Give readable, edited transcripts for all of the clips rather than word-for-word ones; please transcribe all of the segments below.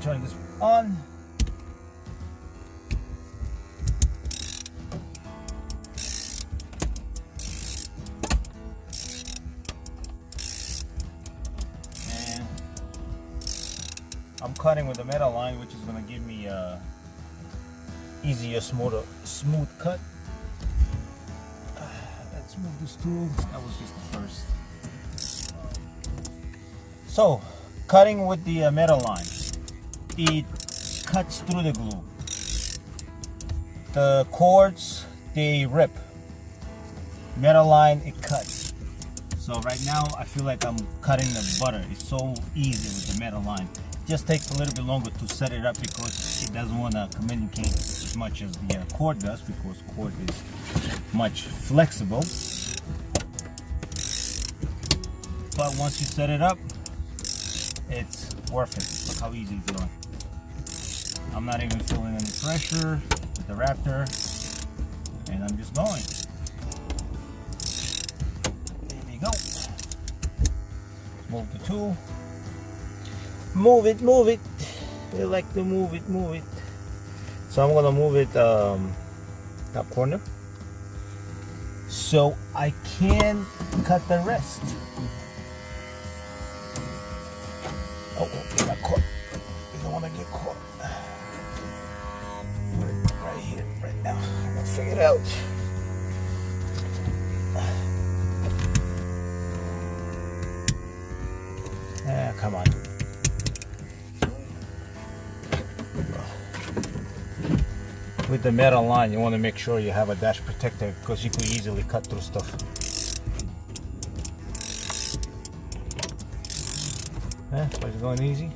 turn this on. And I'm cutting with the metal line, which is going to give me a easier, smooth cut. Let's move this tool. That was just the first. So, cutting with the metal line, it cuts through the glue. The cords, they rip. Metal line, it cuts. So right now, I feel like I'm cutting the butter. It's so easy with the metal line. It just takes a little bit longer to set it up because it doesn't want to communicate as much as the cord does, because cord is much flexible. But once you set it up, it's worth it. Look how easy it's going. I'm not even feeling any pressure with the Raptor, and I'm just going. There we go. Move the tool. Move it, move it. We like to move it, move it. So I'm gonna move it top corner, so I can cut the rest. Oh, I got caught. You don't want to get caught. Put it right here, right now. I'm gonna figure it out. Come on. With the metal line, you want to make sure you have a dash protector, because you could easily cut through stuff. But it's going easy.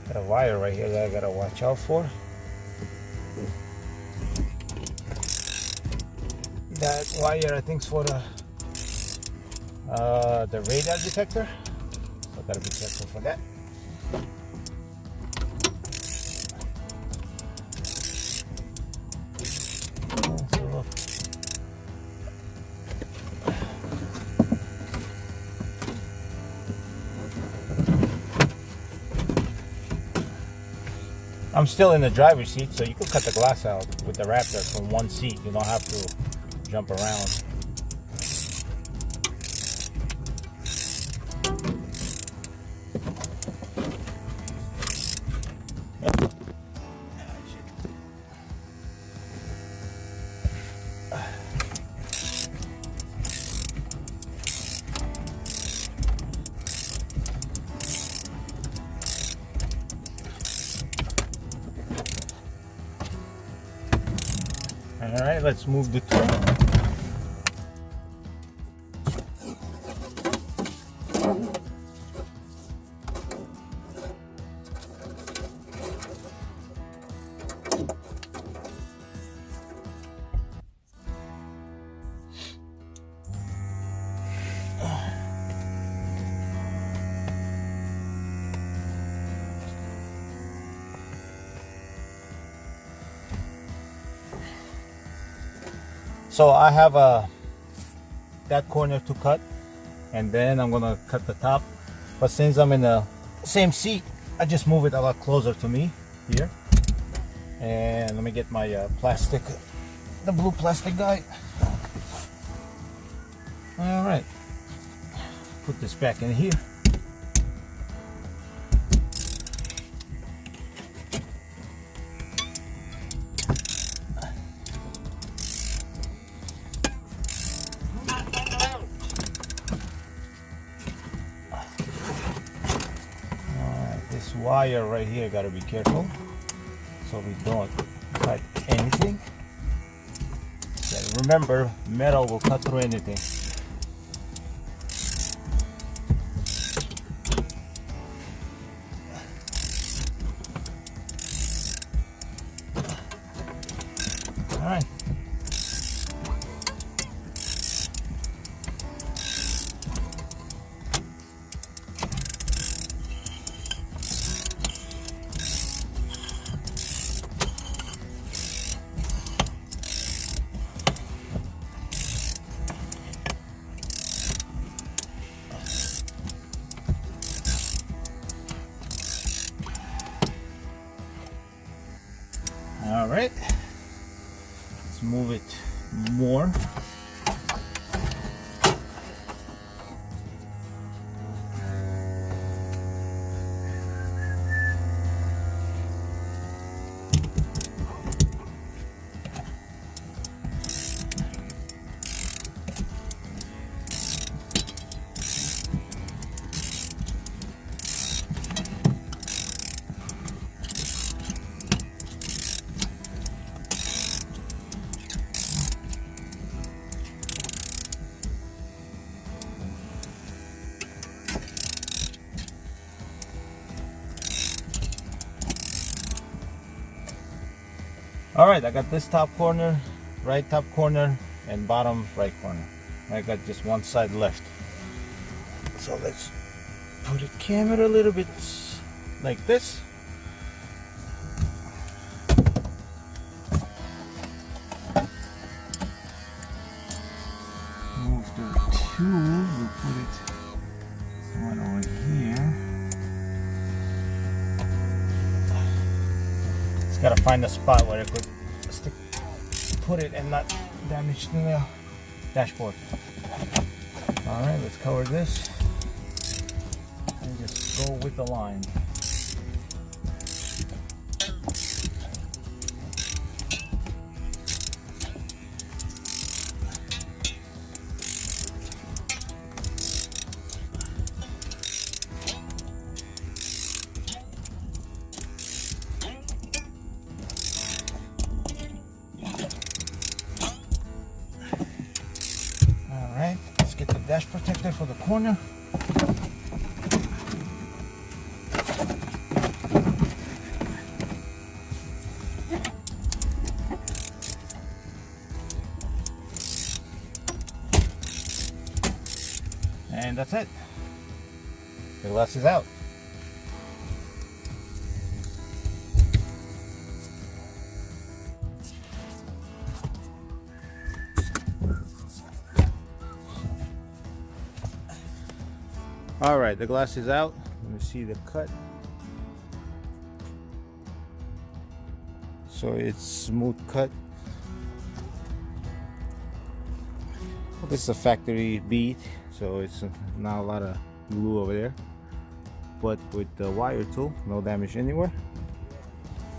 Got a wire right here that I gotta watch out for. That wire, I think, is for the radar detector. So I gotta be careful for that. So look. I'm still in the driver's seat, so you can cut the glass out with the Raptor from one seat. You don't have to jump around. All right, let's move the tool. So I have that corner to cut, and then I'm gonna cut the top. But since I'm in the same seat, I just move it a lot closer to me here. And let me get my plastic, the blue plastic guy. All right, put this back in here. Wire right here, got to be careful so we don't cut anything. Okay, remember, metal will cut through anything. All right. All right, let's move it more. All right, I got this top corner, right top corner, and bottom right corner. I got just one side left. So let's put the camera a little bit like this. Move the tool, we'll put it one over here. Gotta find a spot where I could put it and not damage the dashboard. All right, let's cover this and just go with the line. Dash protector for the corner. And that's it. The glass is out. All right, the glass is out. Let me see the cut. So it's smooth cut. This is a factory bead, so it's not a lot of glue over there. But with the wire tool, no damage anywhere.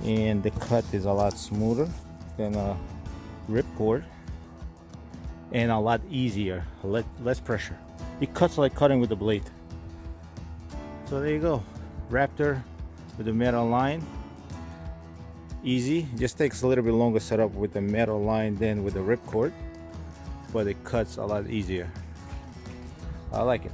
And the cut is a lot smoother than a ripcord. And a lot easier, less pressure. It cuts like cutting with a blade. So there you go, Raptor with the metal line. Easy, just takes a little bit longer setup with the metal line than with the ripcord, but it cuts a lot easier. I like it.